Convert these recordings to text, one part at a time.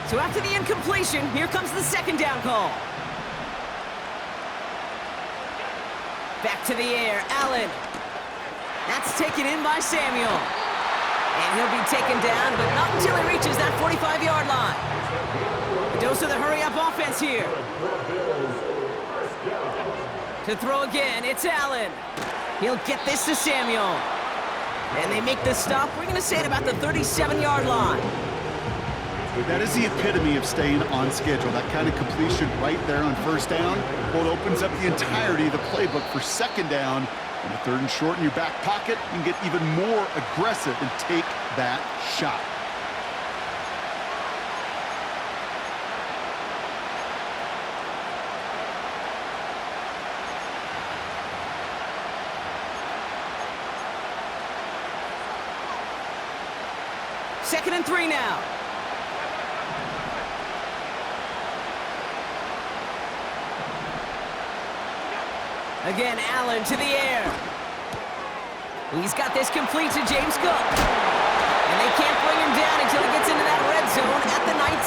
So after the incompletion, here comes the second down call. Back to the air, Allen. That's taken in by Samuel. And he'll be taken down, but not until he reaches that 45-yard line. A dose of the hurry-up offense here. To throw again, it's Allen. He'll get this to Samuel. And they make the stop. We're going to say it about the 37-yard line. That is the epitome of staying on schedule. That kind of completion right there on first down. Well, it opens up the entirety of the playbook for second down. And a third and short in your back pocket, you can get even more aggressive and take that shot. Second and 3 now. Again, Allen to the air. He's got this complete to James Cook. And they can't bring him down until he gets into that red zone at the 19.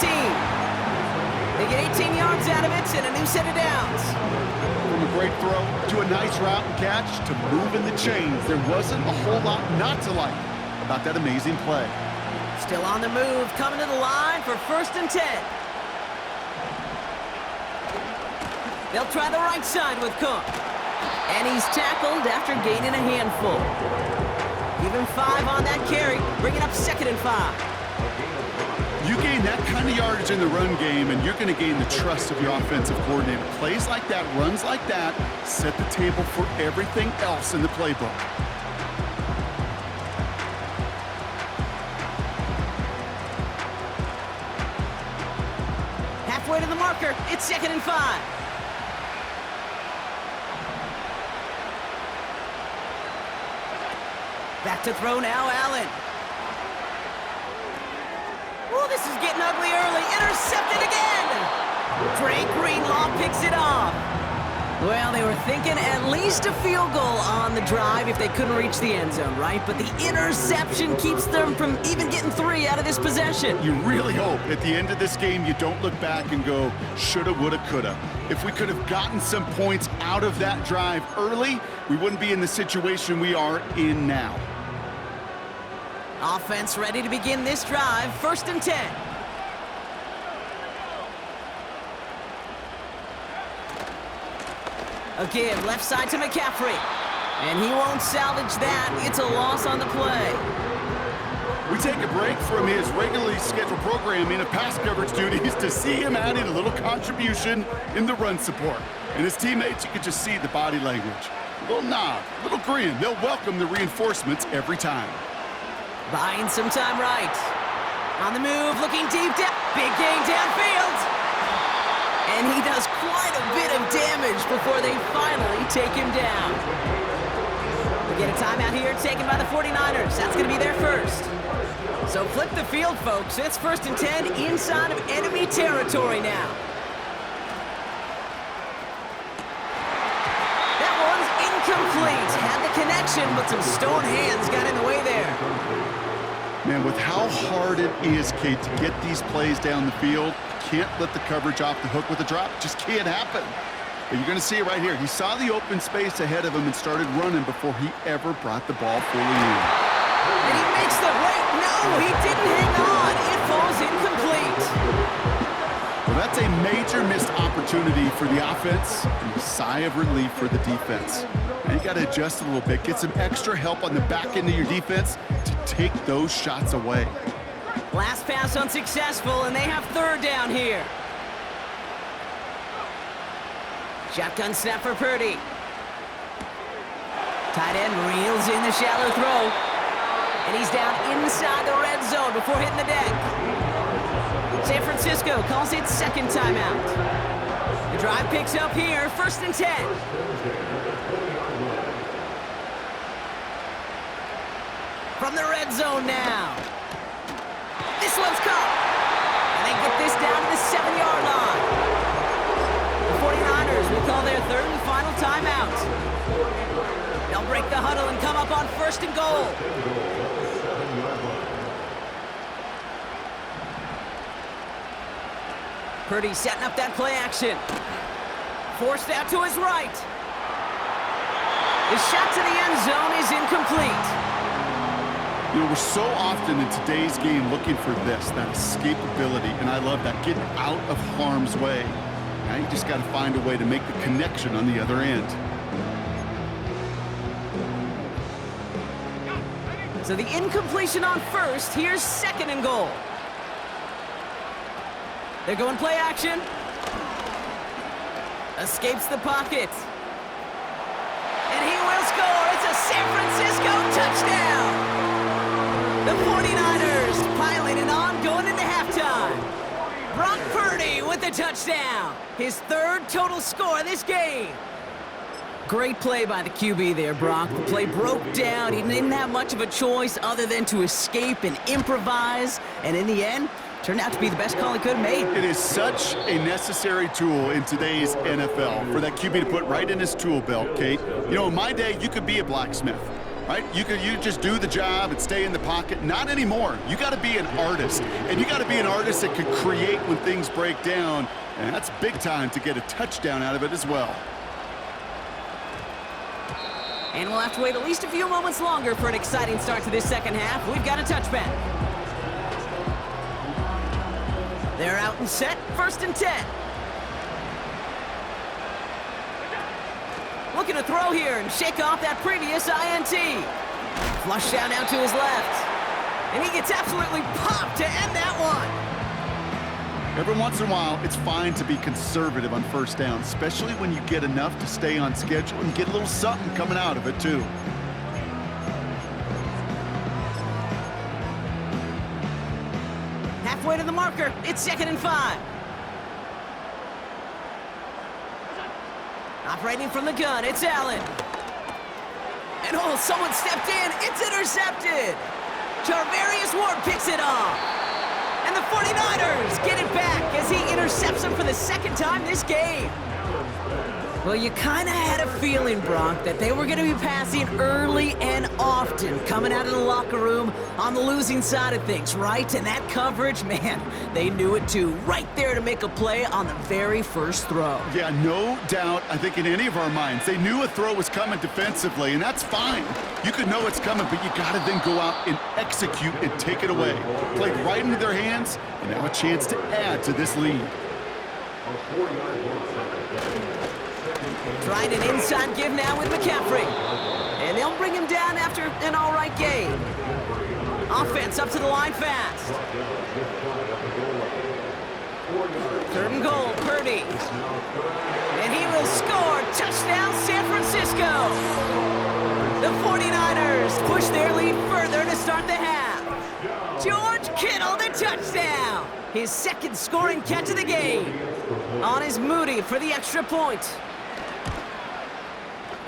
They get 18 yards out of it and a new set of downs. From a great throw to a nice route and catch to moving the chains, there wasn't a whole lot not to like about that amazing play. Still on the move, coming to the line for first and 10. They'll try the right side with Cook. And he's tackled after gaining a handful. Even 5 on that carry, bringing up second and 5. You gain that kind of yardage in the run game, and you're going to gain the trust of your offensive coordinator. Plays like that, runs like that, set the table for everything else in the playbook. Halfway to the marker, it's second and 5. Back to throw now, Allen. Oh, this is getting ugly early. Intercepted again. Drake Greenlaw picks it off. Well, they were thinking at least a field goal on the drive if they couldn't reach the end zone, right? But the interception keeps them from even getting 3 out of this possession. You really hope at the end of this game you don't look back and go, shoulda, woulda, coulda. If we could have gotten some points out of that drive early, we wouldn't be in the situation we are in now. Offense ready to begin this drive, first and 10. Again, left side to McCaffrey. And he won't salvage that. It's a loss on the play. We take a break from his regularly scheduled programming of pass coverage duties to see him adding a little contribution in the run support. And his teammates, you could just see the body language. A little nod, a little grin. They'll welcome the reinforcements every time. Buying some time right. On the move, looking deep down. Big gain downfield. And he does quite a bit of damage before they finally take him down. We get a timeout here taken by the 49ers. That's going to be their first. So flip the field, folks. It's first and 10 inside of enemy territory now. That one's incomplete. Had the connection, but some stone hands got in the way there. Man, with how hard it is, Kate, to get these plays down the field, can't let the coverage off the hook with a drop. Just can't happen. But you're going to see it right here. He saw the open space ahead of him and started running before he ever brought the ball fully in. And he makes the wait. No, he didn't hang on. It falls incomplete. Well, that's a major missed opportunity for the offense and a sigh of relief for the defense. And you got to adjust a little bit, get some extra help on the back end of your defense to take those shots away. Last pass unsuccessful, and they have third down here. Shotgun snap for Purdy. Tight end reels in the shallow throw. And he's down inside the red zone before hitting the deck. San Francisco calls it second timeout. The drive picks up here, first and 10. From the red zone now. This one's caught. And they get this down to the 7-yard line. The 49ers will call their third and final timeout. They'll break the huddle and come up on first and goal. Purdy setting up that play action. Forced out to his right. His shot to the end zone is incomplete. You know, we're so often in today's game looking for this, that escapability, and I love that, getting out of harm's way. Now you just got to find a way to make the connection on the other end. So the incompletion on first, here's second and goal. They're going play action. Escapes the pocket. And he will score. It's a San Francisco touchdown. The 49ers piling on going into halftime. Brock Purdy with the touchdown. His third total score of this game. Great play by the QB there, Brock. The play broke down. He didn't have much of a choice other than to escape and improvise. And in the end, turned out to be the best call he could have made. It is such a necessary tool in today's NFL for that QB to put right in his tool belt, Kate. You know, in my day, you could be a blacksmith, right? You just do the job and stay in the pocket. Not anymore. You got to be an artist, and you got to be an artist that can create when things break down, and that's big time to get a touchdown out of it as well. And we'll have to wait at least a few moments longer for an exciting start to this second half. We've got a touchback. They're out and set, 1st and 10. Looking to throw here and shake off that previous INT. Flush down out to his left. And he gets absolutely popped to end that one. Every once in a while, it's fine to be conservative on first down, especially when you get enough to stay on schedule and get a little something coming out of it, too. Halfway to the marker, it's 2nd and 5. Operating from the gun, it's Allen. And oh, someone stepped in, it's intercepted. Charvarius Ward picks it off. And the 49ers get it back as he intercepts him for the second time this game. Well, you kind of had a feeling, Brock, that they were going to be passing early and often, coming out of the locker room on the losing side of things, right? And that coverage, man, they knew it too. Right there to make a play on the very first throw. Yeah, no doubt, I think in any of our minds, they knew a throw was coming defensively, and that's fine. You could know it's coming, but you got to then go out and execute and take it away. Played right into their hands, and now a chance to add to this lead. Trying an inside give now with McCaffrey. And they'll bring him down after an all-right game. Offense up to the line fast. 3rd and goal, Purdy. And he will score. Touchdown, San Francisco. The 49ers push their lead further to start the half. George Kittle, the touchdown. His second scoring catch of the game. On is Moody for the extra point.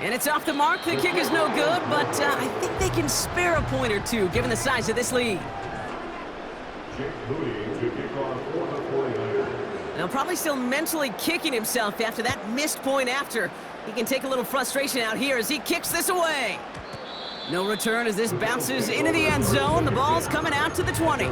And it's off the mark. The kick is no good, but I think they can spare a point or two, given the size of this lead. Now, probably still mentally kicking himself after that missed point after. He can take a little frustration out here as he kicks this away. No return as this bounces into the end zone. The ball's coming out to the 20.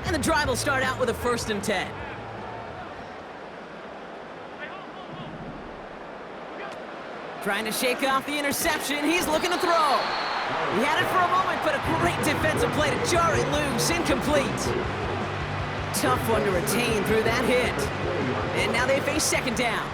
And the drive will start out with a 1st and 10. Trying to shake off the interception. He's looking to throw. He had it for a moment, but a great defensive play to jar it loose. Incomplete. Tough one to retain through that hit. And now they face 2nd down.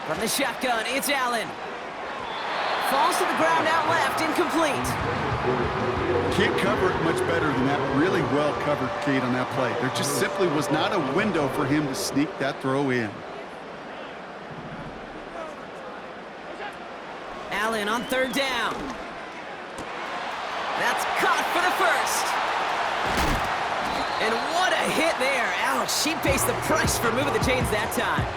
From the shotgun, it's Allen. Falls to the ground out left, incomplete. Can't cover it much better than that. Really well covered, Kate, on that play. There just simply was not a window for him to sneak that throw in. Allen on 3rd down. That's caught for the first. And what a hit there. Ouch, she pays the price for moving the chains that time.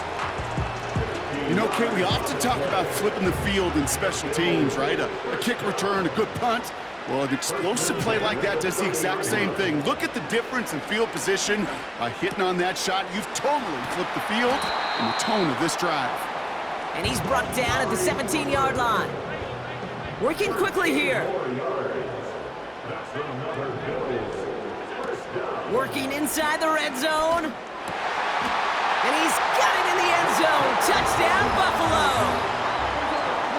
You know, Kate, we often talk about flipping the field in special teams, right? A kick return, a good punt. Well, an explosive play like that does the exact same thing. Look at the difference in field position. By hitting on that shot, you've totally flipped the field and the tone of this drive. And he's brought down at the 17-yard line. Working quickly here. Working inside the red zone. And he's got it in the end zone. Touchdown, Buffalo.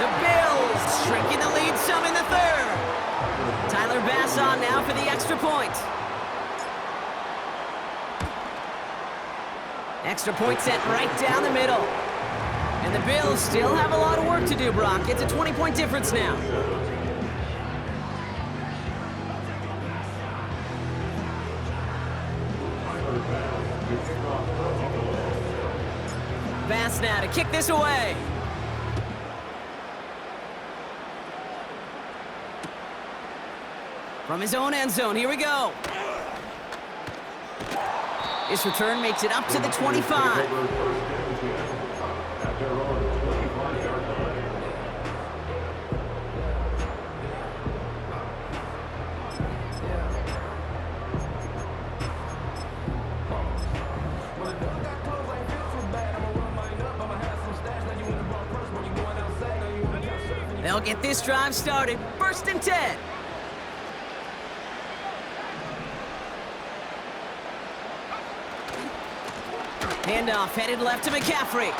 The Bills shrinking the lead some in the third. Tyler Bass on now for the extra point. Extra point set right down the middle. And the Bills still have a lot of work to do, Brock. It's a 20-point difference now. Bass now to kick this away. From his own end zone, here we go. This return makes it up to the 25. They'll get this drive started. First and 10. Handoff headed left to McCaffrey.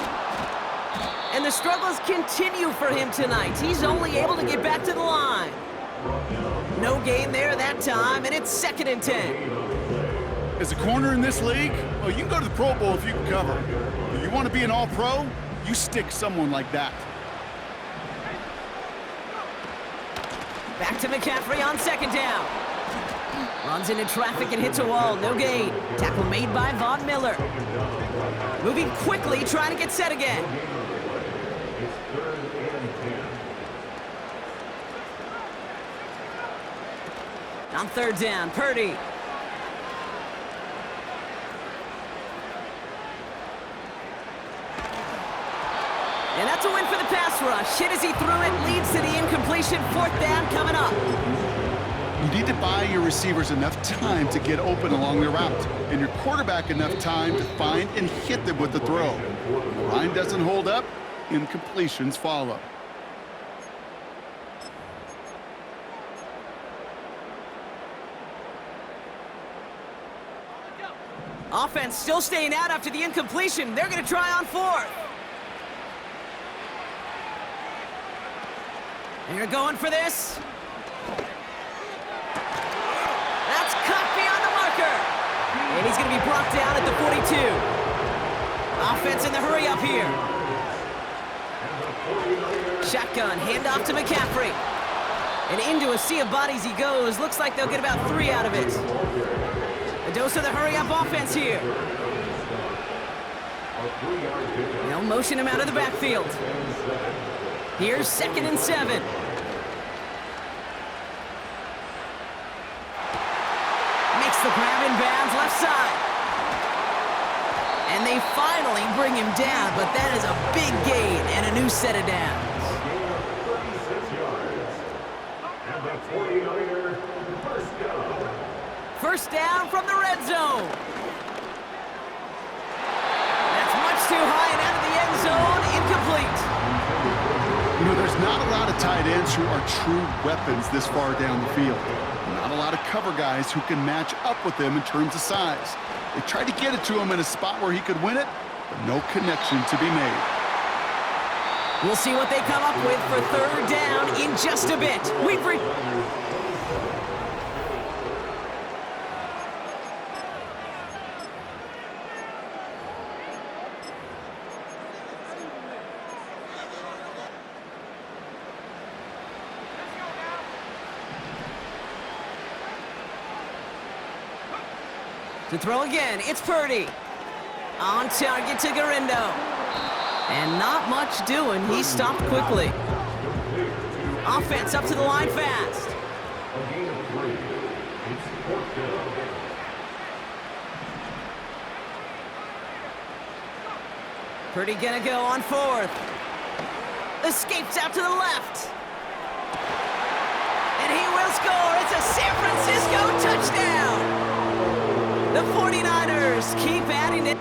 And the struggles continue for him tonight. He's only able to get back to the line. No gain there that time, and it's second and 10. As a corner in this league, well, you can go to the Pro Bowl if you can cover. If you want to be an all-pro, you stick someone like that. Back to McCaffrey on second down. Runs into traffic and hits a wall. No gain. Tackle made by Von Miller. Moving quickly, trying to get set again. On third down, Purdy. And that's a win for the pass rush. Hit as he threw it, leads to the incompletion. Fourth down coming up. You need to buy your receivers enough time to get open along the route, and your quarterback enough time to find and hit them with the throw. When the line doesn't hold up, incompletions follow. Offense still staying out after the incompletion. They're going to try on fourth. They're going for this. That's cut beyond the marker. And he's going to be brought down at the 42. Offense in the hurry up here. Shotgun, handoff to McCaffrey. And into a sea of bodies he goes. Looks like they'll get about 3 out of it. A dose of the hurry-up offense here. They'll motion him out of the backfield. Here's second and 7. Makes the grab in bounds left side. And they finally bring him down, but that is a big gain and a new set of downs. First down from the red zone. That's much too high and out of the end zone. Incomplete. You know, there's not a lot of tight ends who are true weapons this far down the field. Not a lot of cover guys who can match up with them in terms of size. They tried to get it to him in a spot where he could win it, but no connection to be made. We'll see what they come up with for third down in just a bit. To throw again, it's Purdy. On target to Garindo. And not much doing. He stopped quickly. Offense up to the line fast. Purdy gonna go on fourth. Escapes out to the left. And he will score. It's a San Francisco touchdown. The 49ers keep adding it.